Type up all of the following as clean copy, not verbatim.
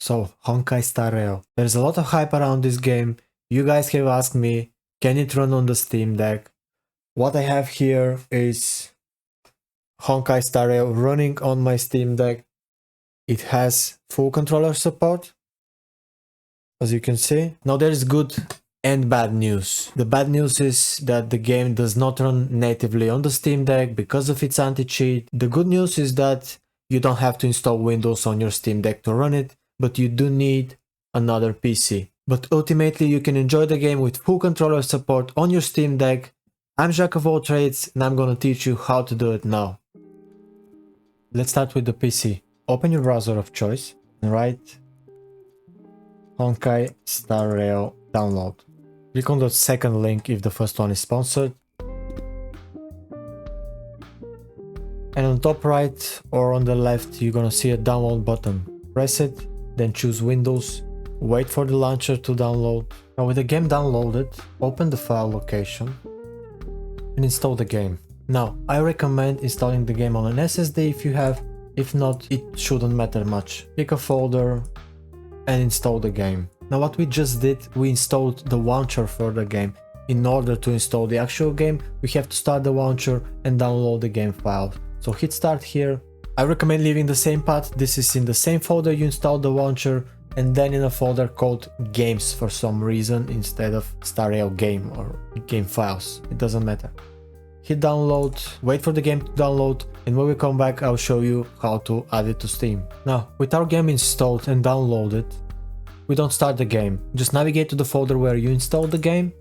So, Honkai Star Rail. There's a lot of hype around this game. You guys have asked me, can it run on the Steam Deck? What I have here is Honkai Star Rail running on my Steam Deck. It has full controller support, as you can see. Now there's good and bad news. The bad news is that the game does not run natively on the Steam Deck because of its anti-cheat. The good news is that you don't have to install Windows on your Steam Deck to run it, but you do need another PC. But ultimately you can enjoy the game with full controller support on your Steam Deck. I'm Jack of all trades and I'm gonna teach you how to do it now. Let's start with the PC. Open your browser of choice and write Honkai Star Rail download. Click on the second link if the first one is sponsored. And on top right or on the left you're gonna see a download button. Press it, then choose Windows, wait for the launcher to download. Now with the game downloaded, open the file location and install the game. Now I recommend installing the game on an SSD if you have, if not it shouldn't matter much. Pick a folder and install the game. Now what we just did, we installed the launcher for the game. In order to install the actual game, we have to start the launcher and download the game files. So hit start here. I recommend leaving the same path. This is in the same folder you installed the launcher and then in a folder called games for some reason instead of Star Rail game or game files. It doesn't matter. Hit download, wait for the game to download, and when we come back I'll show you how to add it to Steam. Now, with our game installed and downloaded, we don't start the game. Just navigate to the folder where you installed the game.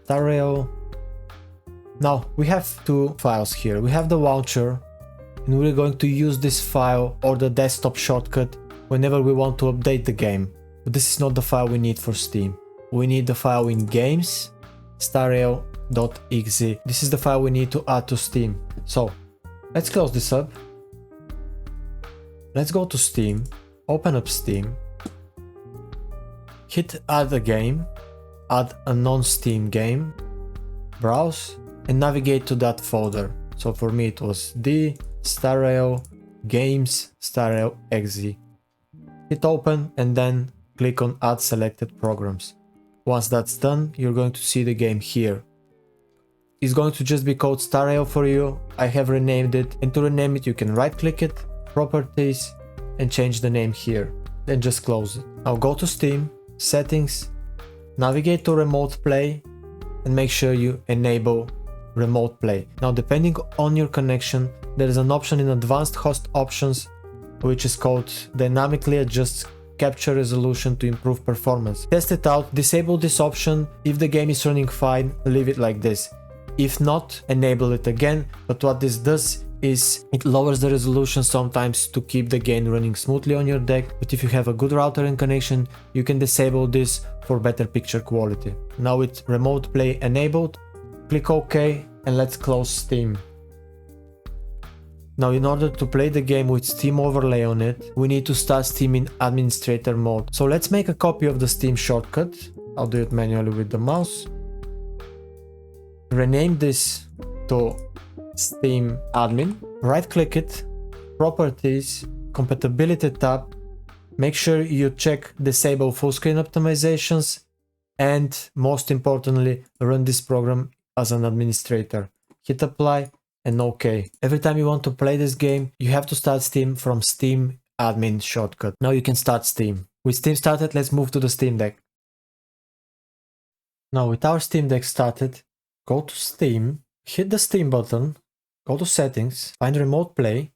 Star Rail. Now, we have two files here. We have the launcher, and we're going to use this file or the desktop shortcut whenever we want to update the game. But this is not the file we need for Steam. We need the file in games, starrail.exe. This is the file we need to add to Steam. So, let's close this up. Let's go to Steam, open up Steam, hit add a game, add a non-Steam game, browse, and navigate to that folder. So for me it was D, Star Rail, Games, Star Rail exe. Hit open and then click on add selected programs. Once that's done, you're going to see the game here. It's going to just be called Star Rail for you. I have renamed it, and to rename it you can right click it, properties, and change the name here. Then just close it. Now go to Steam, settings, navigate to remote play, and make sure you enable remote play. Now depending on your connection, there is an option in advanced host options which is called dynamically adjust capture resolution to improve performance. Test it out, disable this option. If the game is running fine, leave it like this. If not, enable it again. But what this does is it lowers the resolution sometimes to keep the game running smoothly on your deck. But if you have a good router and connection, you can disable this for better picture quality. Now with remote play enabled, click OK and let's close Steam. Now in order to play the game with Steam overlay on it, we need to start Steam in administrator mode. So let's make a copy of the Steam shortcut. I'll do it manually with the mouse. Rename this to Steam admin. Right click it, properties, compatibility tab. Make sure you check disable full screen optimizations and most importantly run this program as an administrator. Hit apply and OK. Every time you want to play this game, you have to start Steam from Steam admin shortcut. Now you can start Steam. With Steam started, let's move to the Steam Deck. Now with our Steam Deck started, go to Steam, hit the Steam button, go to settings, find remote play,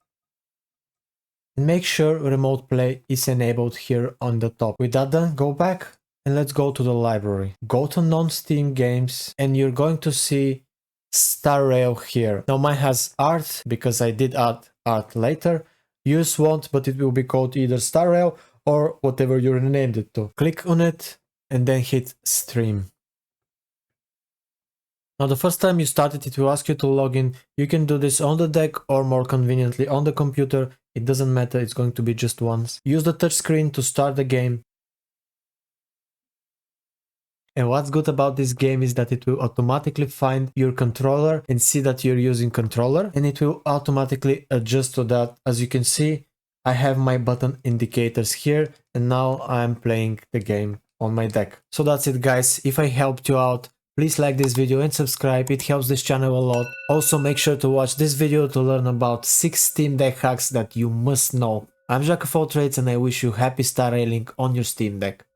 and make sure remote play is enabled here on the top. With that done, go back and let's go to the library. Go to non-Steam games and you're going to see Star Rail here. Now mine has art because I did add art later. Yours won't, but it will be called either Star Rail or whatever you renamed it to. Click on it and then hit stream. Now the first time you start it, it will ask you to log in. You can do this on the deck or more conveniently on the computer. It doesn't matter, it's going to be just once. Use the touchscreen to start the game. And what's good about this game is that it will automatically find your controller and see that you're using controller, and it will automatically adjust to that. As you can see, I have my button indicators here, and now I'm playing the game on my deck. So that's it guys, if I helped you out, please like this video and subscribe, it helps this channel a lot. Also make sure to watch this video to learn about 6 Steam Deck hacks that you must know. I'm Jack of all trades and I wish you happy star railing on your Steam Deck.